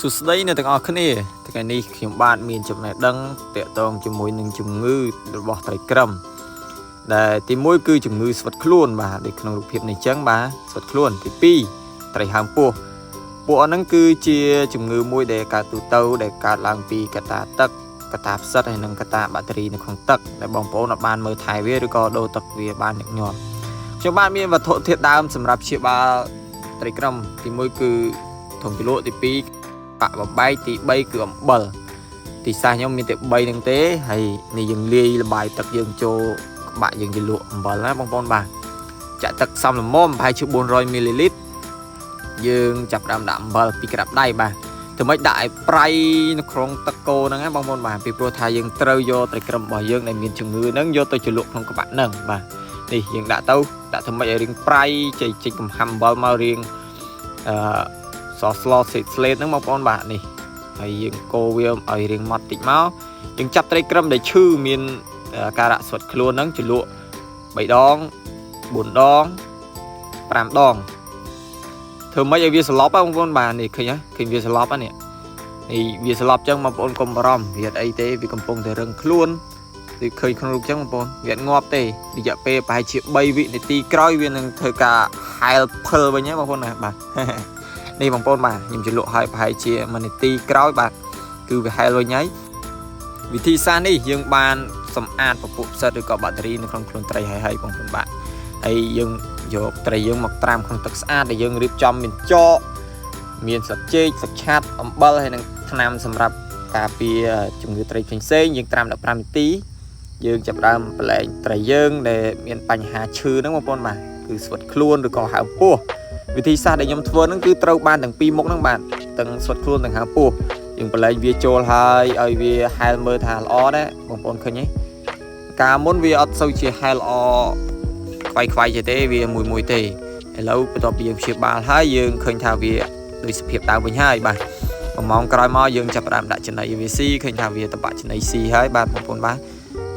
สุดท้ายในทางออกนี่ทางนี้ខ្ញុំបាទមានចំណេះដឹងតាក់ទងជាមួយនឹងជំងឺរបស់ត្រីក្រំដែលទី1គឺជំងឺស្វិតខ្លួនបាទដូចក្នុងរូបភាពនេះអញ្ចឹងបាទស្វិតខ្លួនទី2ត្រីហើមពោះពួកហ្នឹងគឺជាជំងឺមួយដែលកើតទូទៅដែលកើតឡើងពីកត្តាទឹកកត្តាផ្សិតហើយនិងកត្តាបាក់តេរីនៅក្នុងទឹកដែលបងប្អូនបានមើលថែវាឬក៏ដូរទឹកវាបានញឹកញាប់ខ្ញុំបាទមានវត្ថុធាតុដើមសម្រាប់ព្យាបាលត្រីក្រំទី1គឺធំជ្រលក់ទី2បាក់បំបែកទី3គឺអំបិលទីសាសខ្ញុំមានតែ3ហ្នឹងទេហើយនេះយើងលាយលបាយទឹកយើងចូលបាក់យើងជ្រលក់អំបិលណាបងប្អូនបាទចាក់ទឹកសមល្មមប្រហែលជា400មីលីលីត្រយើងចាប់ផ្ដើមដាក់អំបិលពីក្រាបដៃបាទធ្វើម៉េចដាក់ឲ្យប្រៃនៅក្នុងទឹកគោហ្នឹងណាបងប្អូនបាទពីព្រោះថាយើងត្រូវយកត្រីក្រំរបស់យើងដែលមានជំងឺហ្នឹងយកទៅជ្រលក់ក្នុងក្បាក់ហ្នឹងបាទនេះយើងដាក់ធ្វើម៉េចឲ្យរៀងប្រៃចេញកំហាំអំបិលមករៀងសស្លស្លេតហ្នឹងបងប្អូនបាទនេះហើយយើងកូរវាឲ្យរៀងម៉ត់តិចមកយើងចាប់ត្រីក្រំដែលឈឺមានការៈស្វិតខ្លួនហ្នឹងជ្រលក់3ដង4ដង5ដងធ្វើម៉េចឲ្យវាស្លប់បងប្អូនបាទនេះឃើញវាស្លប់នេះវាស្លប់ចឹងបងប្អូនកុំបារម្ភវាអីទេវាកំពុងតែរឹងខ្លួនដូចឃើញក្នុងរូបចឹងបងប្អូនវាងាប់ទេរយៈពេលប្រហែលជា3វិនាទីក្រោយវានឹងធ្វើការហែលភិលវិញបងប្អូនណាបាទនេះបងប្អូនបាទខ្ញុំជ្រលក់ឲ្យប្រហែលជា1នាទីក្រោយបាទគឺវាហែលវិញហើយវិធីសាស្ត្រនេះយើងបានសម្អាតពពួកផ្សិតឬក៏បាក់តេរីនៅក្នុងខ្លួនត្រីហើយបងប្អូនបាទហើយយើងយកត្រីយើងមកត្រាំក្នុងទឹកស្អាតដែលយើងរៀបចំមានចកមានស្លឹកចេកស្លឹកឆាត់អំបិលហើយនិងថ្នាំសម្រាប់ការពារជំងឺត្រីផ្សេងៗយើងត្រាំ15នាទីយើងចាប់ផ្ដើមប្រឡែងត្រីយើងដែលមានបញ្ហាឈឺហ្នឹងបងប្អូនបាទគឺស្វិតខ្លួនឬក៏ហើមពោះវិធីសាស្ត្រដែលខ្ញុំធ្វើហ្នឹងគឺត្រូវបានទាំងពីរមុខហ្នឹងបាទទាំងស្វិតខ្លួនទាំងហើមពោះយើងប្រឡែងវាចូលហើយឲ្យវាហែលមើលថាល្អដែរបងប្អូនឃើញទេកាលមុនវាអត់សូវជាហែលល្អខ្វាយទេវាមួយទេឥឡូវបន្ទាប់ពីយើងព្យាបាលហើយយើងឃើញថាវាដូចសភាពដើមវិញហើយបាទ1ម៉ោងក្រោយមកយើងចាប់ផ្ដើមដាក់ចំណីវាស៊ីឃើញថាវាតបាក់ចំណីស៊ីហើយបាទបងប្អូនបាទ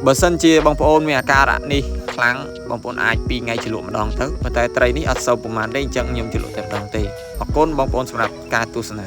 បើសិនជាបងប្អូនមានអាការៈនេះខ្លាំងបងប្អូនអាច2ថ្ងៃជ្រលក់ម្ដងទៅប៉ុន្តែត្រីនេះអត់សូវប្រមាណទេអញ្ចឹងខ្ញុំជ្រលក់តែម្ដងទេអរគុណបងប្អូនសម្រាប់ការទស្សនា